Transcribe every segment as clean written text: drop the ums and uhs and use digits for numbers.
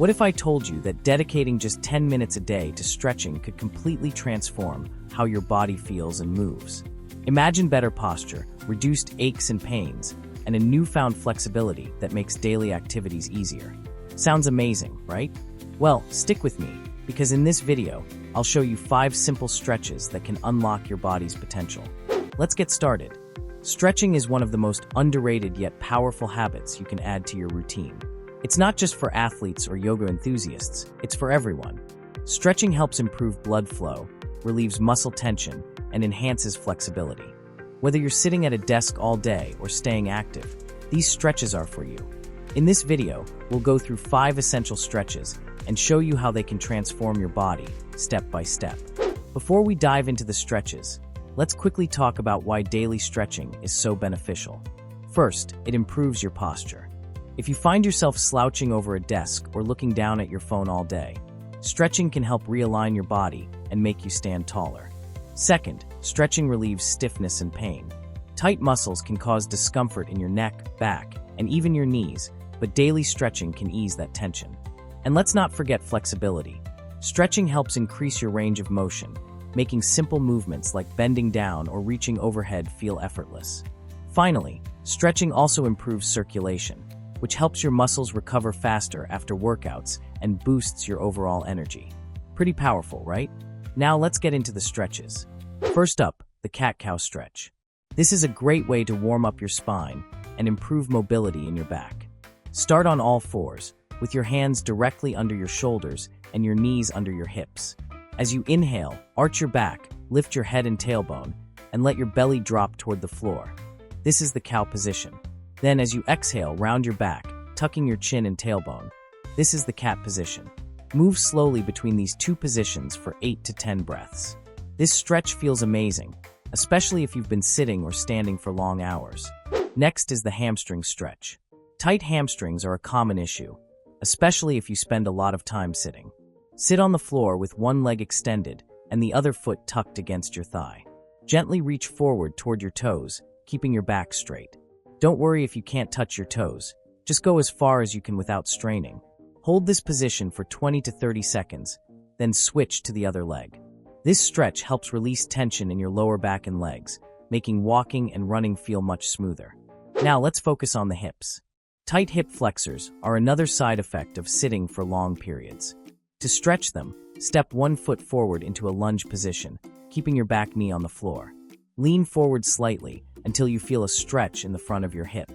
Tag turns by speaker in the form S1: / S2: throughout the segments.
S1: What if I told you that dedicating just 10 minutes a day to stretching could completely transform how your body feels and moves? Imagine better posture, reduced aches and pains, and a newfound flexibility that makes daily activities easier. Sounds amazing, right? Well, stick with me, because in this video, I'll show you 5 simple stretches that can unlock your body's potential. Let's get started. Stretching is one of the most underrated yet powerful habits you can add to your routine. It's not just for athletes or yoga enthusiasts, it's for everyone. Stretching helps improve blood flow, relieves muscle tension, and enhances flexibility. Whether you're sitting at a desk all day or staying active, these stretches are for you. In this video, we'll go through 5 essential stretches and show you how they can transform your body, step by step. Before we dive into the stretches, let's quickly talk about why daily stretching is so beneficial. First, it improves your posture. If you find yourself slouching over a desk or looking down at your phone all day, stretching can help realign your body and make you stand taller. Second, stretching relieves stiffness and pain. Tight muscles can cause discomfort in your neck, back, and even your knees, but daily stretching can ease that tension. And let's not forget flexibility. Stretching helps increase your range of motion, making simple movements like bending down or reaching overhead feel effortless. Finally, stretching also improves circulation, which helps your muscles recover faster after workouts and boosts your overall energy. Pretty powerful, right? Now let's get into the stretches. First up, the cat-cow stretch. This is a great way to warm up your spine and improve mobility in your back. Start on all fours, with your hands directly under your shoulders and your knees under your hips. As you inhale, arch your back, lift your head and tailbone, and let your belly drop toward the floor. This is the cow position. Then as you exhale, round your back, tucking your chin and tailbone. This is the cat position. Move slowly between these 2 positions for 8 to 10 breaths. This stretch feels amazing, especially if you've been sitting or standing for long hours. Next is the hamstring stretch. Tight hamstrings are a common issue, especially if you spend a lot of time sitting. Sit on the floor with one leg extended and the other foot tucked against your thigh. Gently reach forward toward your toes, keeping your back straight. Don't worry if you can't touch your toes. Just go as far as you can without straining. Hold this position for 20 to 30 seconds, then switch to the other leg. This stretch helps release tension in your lower back and legs, making walking and running feel much smoother. Now let's focus on the hips. Tight hip flexors are another side effect of sitting for long periods. To stretch them, step one foot forward into a lunge position, keeping your back knee on the floor. Lean forward slightly until you feel a stretch in the front of your hip.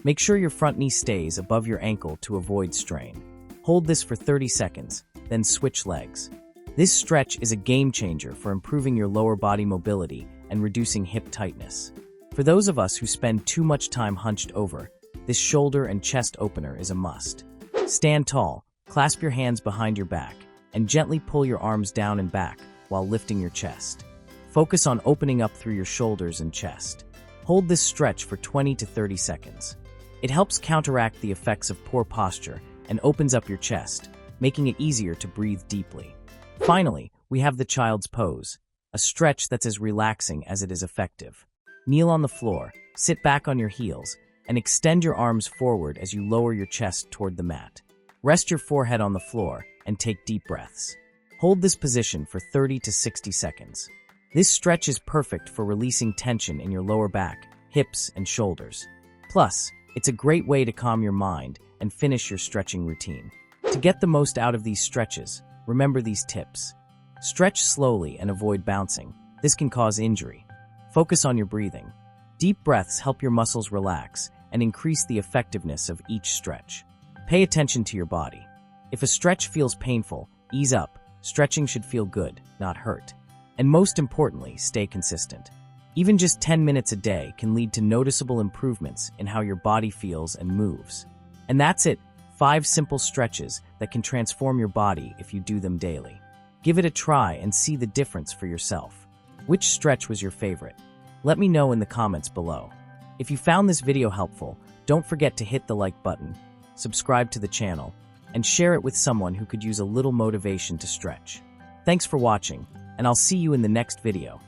S1: Make sure your front knee stays above your ankle to avoid strain. Hold this for 30 seconds, then switch legs. This stretch is a game changer for improving your lower body mobility and reducing hip tightness. For those of us who spend too much time hunched over, this shoulder and chest opener is a must. Stand tall, clasp your hands behind your back, and gently pull your arms down and back while lifting your chest. Focus on opening up through your shoulders and chest. Hold this stretch for 20 to 30 seconds. It helps counteract the effects of poor posture and opens up your chest, making it easier to breathe deeply. Finally, we have the child's pose, a stretch that's as relaxing as it is effective. Kneel on the floor, sit back on your heels, and extend your arms forward as you lower your chest toward the mat. Rest your forehead on the floor and take deep breaths. Hold this position for 30 to 60 seconds. This stretch is perfect for releasing tension in your lower back, hips, and shoulders. Plus, it's a great way to calm your mind and finish your stretching routine. To get the most out of these stretches, remember these tips. Stretch slowly and avoid bouncing. This can cause injury. Focus on your breathing. Deep breaths help your muscles relax and increase the effectiveness of each stretch. Pay attention to your body. If a stretch feels painful, ease up. Stretching should feel good, not hurt. And most importantly, stay consistent. Even just 10 minutes a day can lead to noticeable improvements in how your body feels and moves. And that's it, 5 simple stretches that can transform your body if you do them daily. Give it a try and see the difference for yourself. Which stretch was your favorite? Let me know in the comments below. If you found this video helpful, don't forget to hit the like button, subscribe to the channel, and share it with someone who could use a little motivation to stretch. Thanks for watching, and I'll see you in the next video.